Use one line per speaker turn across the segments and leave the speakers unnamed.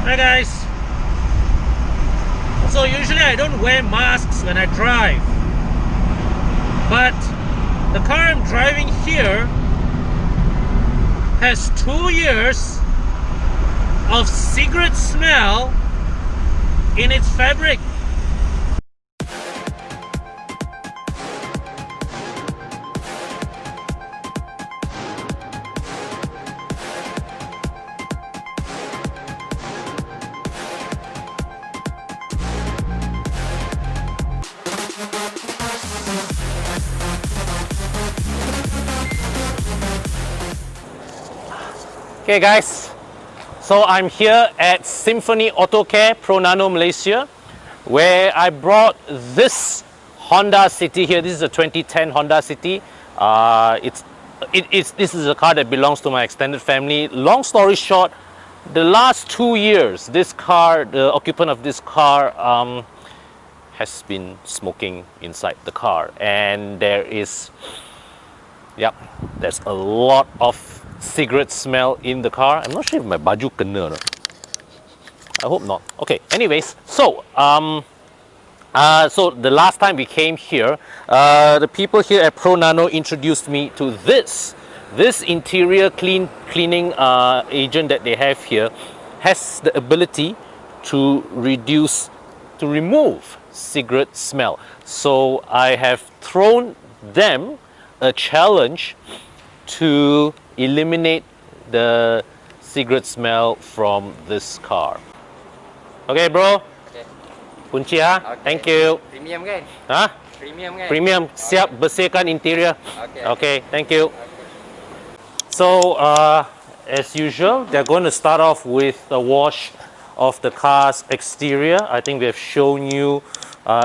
Hi guys. So usually I don't wear masks when I drive, but the car I'm driving here has 2 years of cigarette smell in its fabric. Okay guys, so I'm here at Symphony Auto Care Pro Nano Malaysia, where I brought this Honda City here. This is a 2010 Honda City. This is a car that belongs to my extended family. Long story short, the last 2 years, this car, the occupant of this car has been smoking inside the car, and there's a lot of cigarette smell in the car. I'm not sure if my baju kena or not. I hope not. Okay, anyways, so so the last time we came here, the people here at Pro Nano introduced me to this interior cleaning agent that they have here. Has the ability to remove cigarette smell. So I have thrown them a challenge to eliminate the cigarette smell from this car. Okay bro. Okay. Kunci ha. Okay. Thank you.
Premium kan?
Ha?
Premium kan?
Premium. Siap bersihkan interior.
Okay.
Okay, thank you. Okay. So as usual, they're going to start off with a wash of the car's exterior. I think we have shown you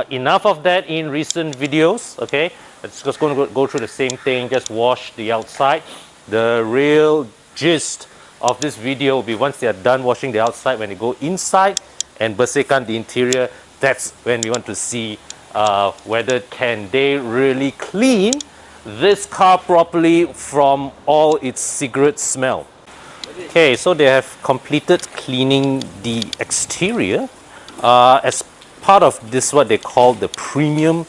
enough of that in recent videos. Okay, it's just going to go through the same thing, just wash the outside. The real gist of this video will be once they are done washing the outside, when they go inside and bersihkan the interior, that's when we want to see whether can they really clean this car properly from all its cigarette smell. Okay, so they have completed cleaning the exterior. As part of this, what they call the premium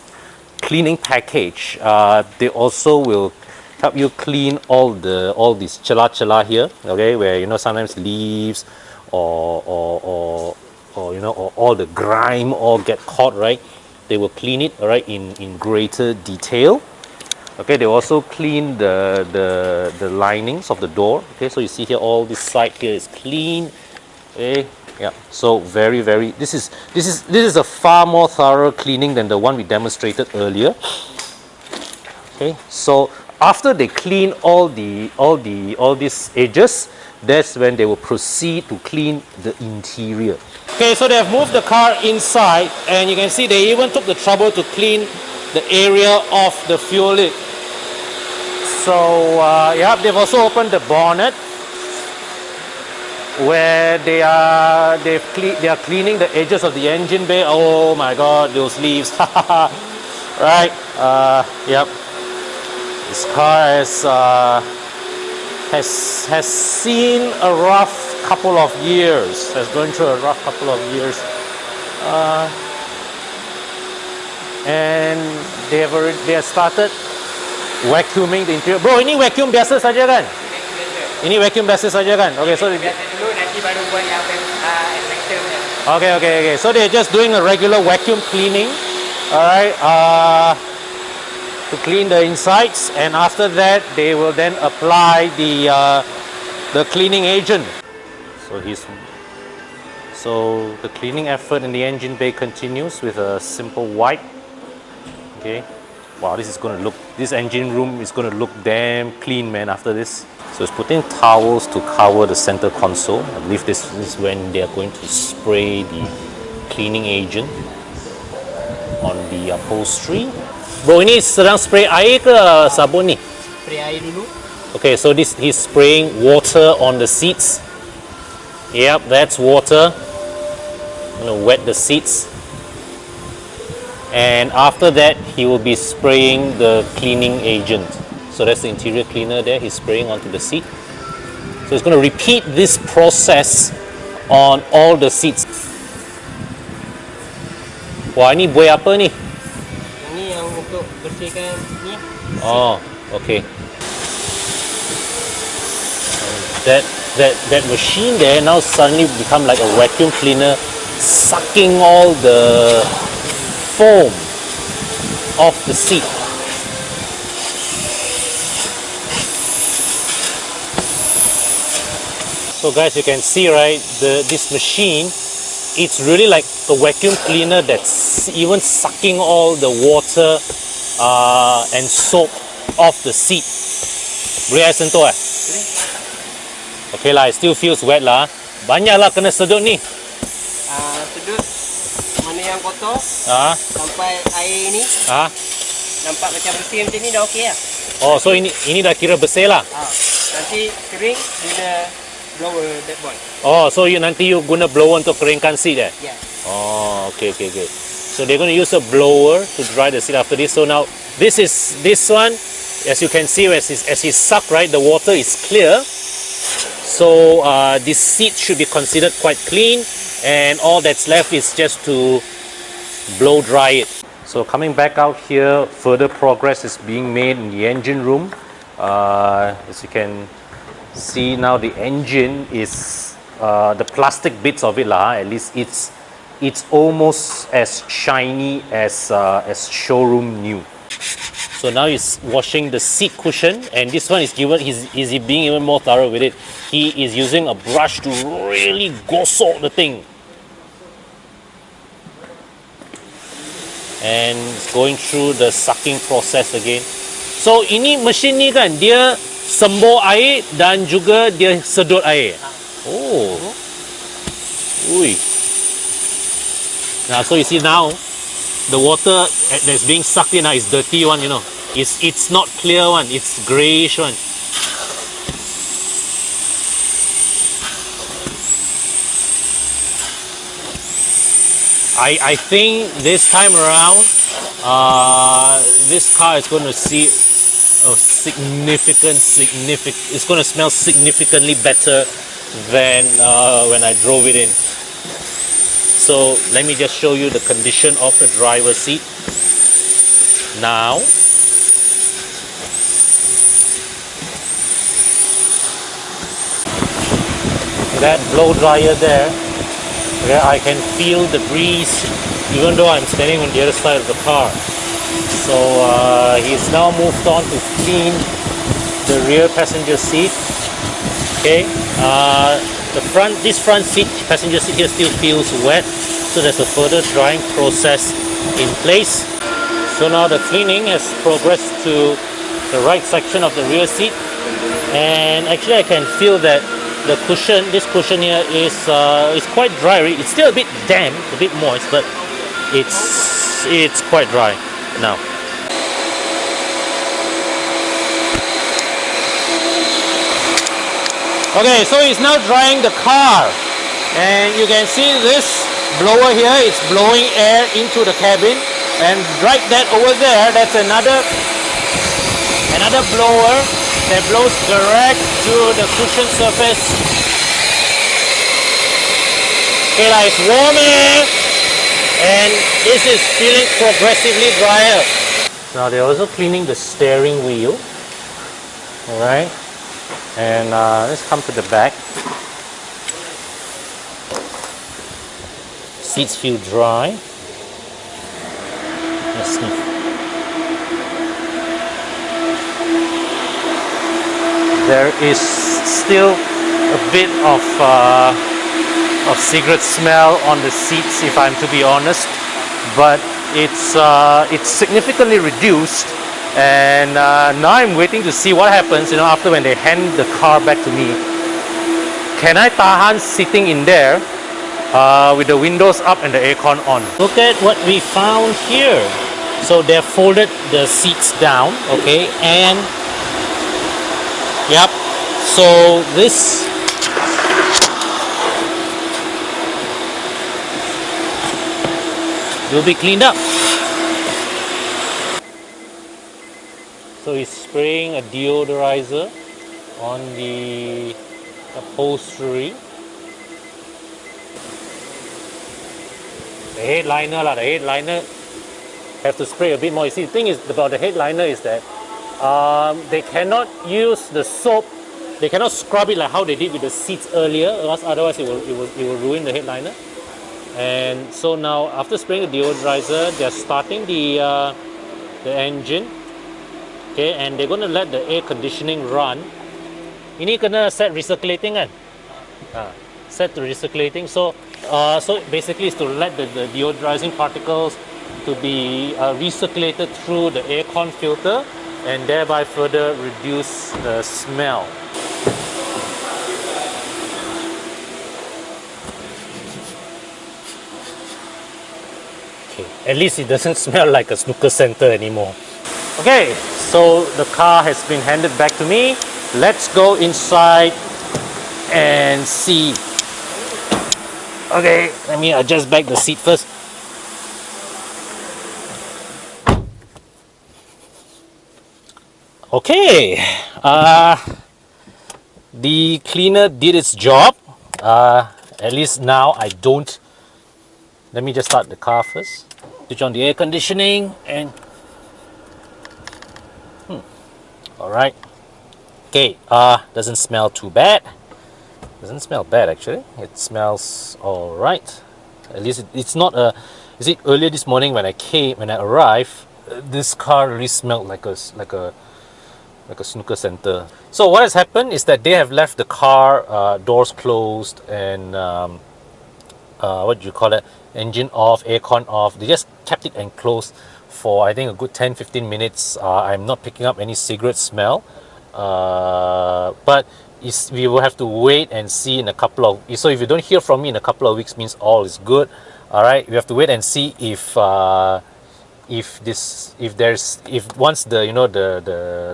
cleaning package, they also will help you clean all these chala here, okay, where sometimes leaves or all the grime all get caught, right? They will clean it, all right, in greater detail. Okay, they also clean the linings of the door. Okay, so you see here all this side here is clean. Okay, yeah. So very this is a far more thorough cleaning than the one we demonstrated earlier. Okay, so after they clean all these edges, that's when they will proceed to clean the interior. Okay, so they have moved the car inside, and you can see they even took the trouble to clean the area of the fuel lid. So yeah, they've also opened the bonnet, where they are cleaning the edges of the engine bay. Oh my God, those leaves! Right? Yep. This car has seen a rough couple of years. Has gone through a rough couple of years, and they have started vacuuming the interior. Bro, ini vacuum biasa saja kan? Ini vacuum biasa saja kan? Okay, so
biasa dulu, nanti baru buat yang extractor punya.
Okay. So they're just doing a regular vacuum cleaning, all right, to clean the insides, and after that they will then apply the cleaning agent. So the cleaning effort in the engine bay continues with a simple wipe. Okay. Wow, this engine room is going to look damn clean, man, after this. So it's putting towels to cover the center console. I believe this is when they are going to spray the cleaning agent on the upholstery. Bro, ini sedang spray air ke sabun ni?
Spray air dulu.
Okay, so he's spraying water on the seats. Yep, that's water. I'm going to wet the seats. And after that, he will be spraying the cleaning agent. So that's the interior cleaner there. He's spraying onto the seat. So he's going to repeat this process on all the seats. Wah, ini buih apa ni?
Ini yang untuk bersihkan ni.
Oh, okay. That machine there now suddenly become like a vacuum cleaner, sucking all the foam off the seat. So guys, you can see, right, this machine, it's really like a vacuum cleaner that's even sucking all the water and soap off the seat. Boleh saya sentuh eh? Okay lah, it still feels wet lah. Banyak lah kena sedut ni.
Sedut mana yang kotor sampai air ni nampak macam bersih macam ni dah okey lah.
Oh, so ini dah kira bersih lah.
Nanti kering guna blower that one.
Oh, so nanti you guna blower untuk keringkan seat eh?
Yeah.
Oh, okay. So they're going to use a blower to dry the seat after this. So now this one, as you can see, as he suck, right, the water is clear. So this seat should be considered quite clean, and all that's left is just to blow dry it. So coming back out here, further progress is being made in the engine room. As you can see now, the engine is the plastic bits of it lah. At least it's almost as shiny as showroom new. So now he's washing the seat cushion, and this one is he being even more thorough with it. He is using a brush to really gosok the thing, and going through the sucking process again. So ini mesin ni kan, dia sembur air dan juga dia sedut air. Oh. Ui. Now, so you see now, the water that's being sucked in now is dirty one, you know. It's not clear one, it's greyish one. I think this time around, this car is going to see a significant. It's going to smell significantly better than when I drove it in. So let me just show you the condition of the driver's seat now. That blow dryer there, okay, I can feel the breeze even though I'm standing on the other side of the car. So he's now moved on to clean the rear passenger seat. Okay, this front seat, passenger seat here still feels wet, so there's a further drying process in place. So now the cleaning has progressed to the right section of the rear seat, and actually I can feel that the cushion, this cushion here is quite dry. It's still a bit damp, a bit moist, but it's quite dry now. Okay, so it's now drying the car, and you can see this blower here is blowing air into the cabin, and right that over there, that's another blower that blows direct to the cushion surface. Okay, it's warm air, and this is feeling progressively drier. Now they're also cleaning the steering wheel. All right. And let's come to the back. Seats feel dry. Let's sniff. There is still a bit of cigarette smell on the seats, if I'm to be honest, but it's significantly reduced. And now I'm waiting to see what happens, you know, after when they hand the car back to me. Can I tahan sitting in there with the windows up and the aircon on? Look at what we found here. So they've folded the seats down, okay, and yep. So this will be cleaned up. So he's spraying a deodorizer on the upholstery. The headliner lah, the headliner have to spray a bit more. You see, the thing is about the headliner is that they cannot use the soap, they cannot scrub it like how they did with the seats earlier, otherwise it will ruin the headliner. And so now after spraying the deodorizer, they're starting the engine, okay, and they're going to let the air conditioning run. Ini kena set recirculating kan? Set to recirculating. So basically it's to let the deodorizing particles to be recirculated through the aircon filter and thereby further reduce the smell. Okay, at least it doesn't smell like a snooker center anymore. Okay, so the car has been handed back to me. Let's go inside and see. Okay, let me adjust back the seat first. Okay, the cleaner did its job. At least now I don't. Let me just start the car first. Switch on the air conditioning and. Alright. Okay, doesn't smell too bad. Doesn't smell bad actually. It smells alright. At least it's not a. You see, earlier this morning when I arrived, this car really smelled like a snooker center. So what has happened is that they have left the car doors closed and what do you call it? Engine off, aircon off. They just kept it enclosed for I think a good 10-15 minutes. I'm not picking up any cigarette smell, but we will have to wait and see in a couple of. So if you don't hear from me in a couple of weeks, means all is good. All right, we have to wait and see if once the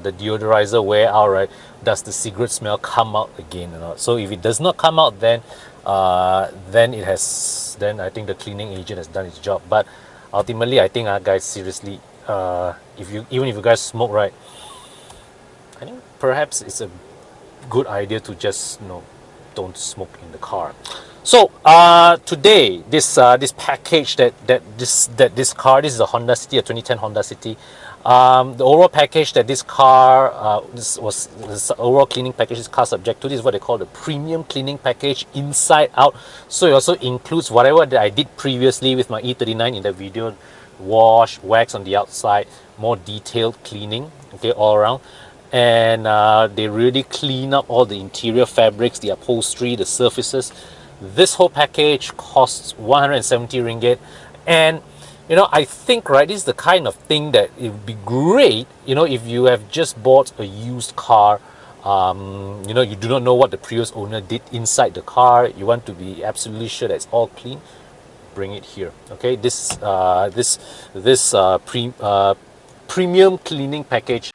the deodorizer wear out, right, does the cigarette smell come out again or not? So if it does not come out, then I think the cleaning agent has done its job. But ultimately, I think guys, seriously, even if you guys smoke, right, I think perhaps it's a good idea to just don't smoke in the car. So today this package this car, this is a Honda City, a 2010 Honda City. The overall package that this car this overall cleaning package this car subject to, this is what they call the premium cleaning package, inside out. So it also includes whatever that I did previously with my E39 in the video: wash, wax on the outside, more detailed cleaning, okay, all around. And they really clean up all the interior fabrics, the upholstery, the surfaces. This whole package costs 170 ringgit, and I think, right, this is the kind of thing that it would be great, if you have just bought a used car, you do not know what the previous owner did inside the car, you want to be absolutely sure that it's all clean, bring it here. Okay, this premium cleaning package.